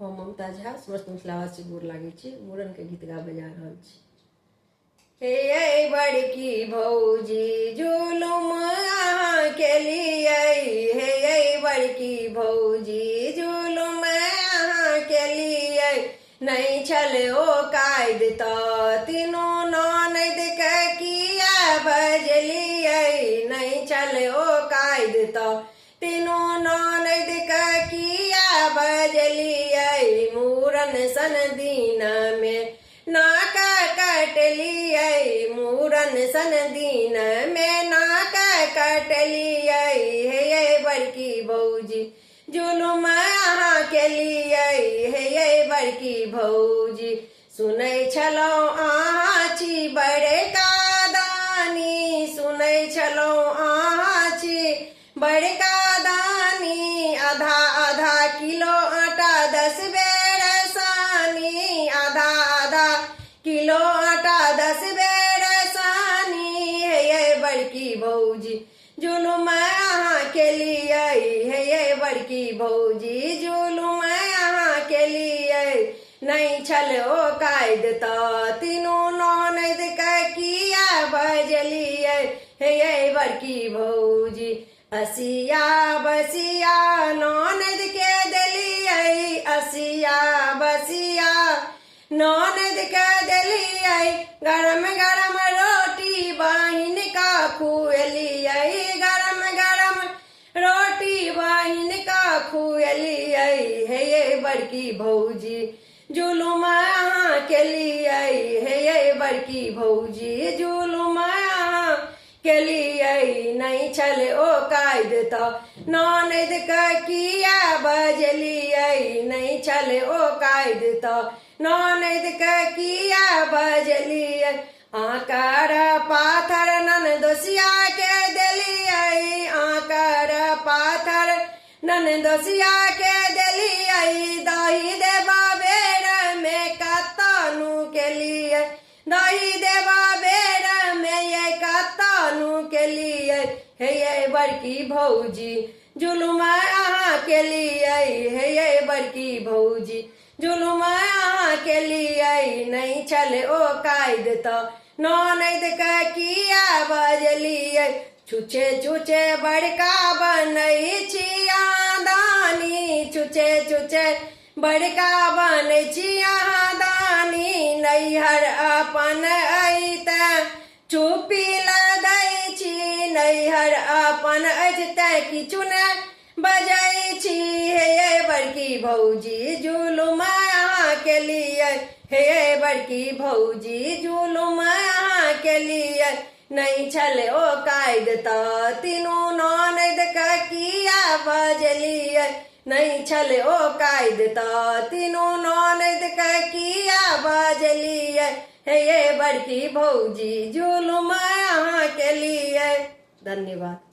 हम ममता झा समस्त मिथिलावासी गोर लागै छी। मूड़न के गीत गाबे जा रहल छी। हे बड़की भौजी जुलुम अहाँ केलियै, हे बड़की भौजी जुलुम अहाँ केलियै। नहीं छल ओ कायद तऽ तीनू ननद के किया बजलियै। नहीं छल ओ कायद तऽ तीनू ननद के किया बजलियै। मूड़न सन दिन में नाक कटलियै, मूड़न सन दिन में नाक कटलियै। हे बड़की भौजी जुलुम अहाँ केलियै, हे बड़की भौजी। सुनै छलहुँ अहाँ छी बड़का दानी, सुनै छलहुँ अहाँ छी बड़का दानी। आधा आधा किलो आटा 10 बेर सानी, आधा आधा किलो आटा 10 बेर सानी। हे बड़की भौजी जुलुम अहाँ केलियै, हे बड़की भौजी जुलुम अहाँ केलियै। नहीं छल ओ कायद तऽ तीनू ननद के किया बजलियै। हे बड़की भौजी असिया बसिया ननद के देलियै, असिया बसिया ननद के देलियै। गरम गरम रोटी बहिन का खुएलियै, गरम गरम रोटी बहिन का खुएलियै। हे बड़की भौजी जुलुम अहाँ केलियै, हे बड़की भौजी जुलुम अहाँ केलियै। नहीं छल ओ कायद तऽ ननद के किया बजलियै। नहीं छल ओ कायद तऽ ननद के किया बजलियै। आकर पाथर ननदोसिया के देलियै, आकर पाथर ननदोसिया के देलियै। दही देबा बेर में कतनु केलियै, दही देबा बेर में ये कतनु केलियै। हे बड़की भौजी जुलुम अहाँ केलियै, हे बड़की भौजी जुलुम अहाँ केलियै। नहीं छल ओ कायद तऽ ननद के किया बजलियै। छुछे छुछे बड़का बनै छी अहाँ दानी, छुछे छुछे बड़का बनै छी अहाँ दानी। नैहर अपन अइते चुप्पी लदै छी, नैहर अपन अछि तैं किछु ने बजै छी। हे बड़की भौजी जुलुम अहाँ केलियै, हे बड़की भौजी जुलुम अहाँ केलियै। नहीं छल ओ कायद तऽ तीनू ननद के किया बजलियै। नहीं छल ओ कायद तऽ तीनू ननद के किया बजलियै। हे बड़की भौजी जुलुम अहाँ केलियै। धन्यवाद।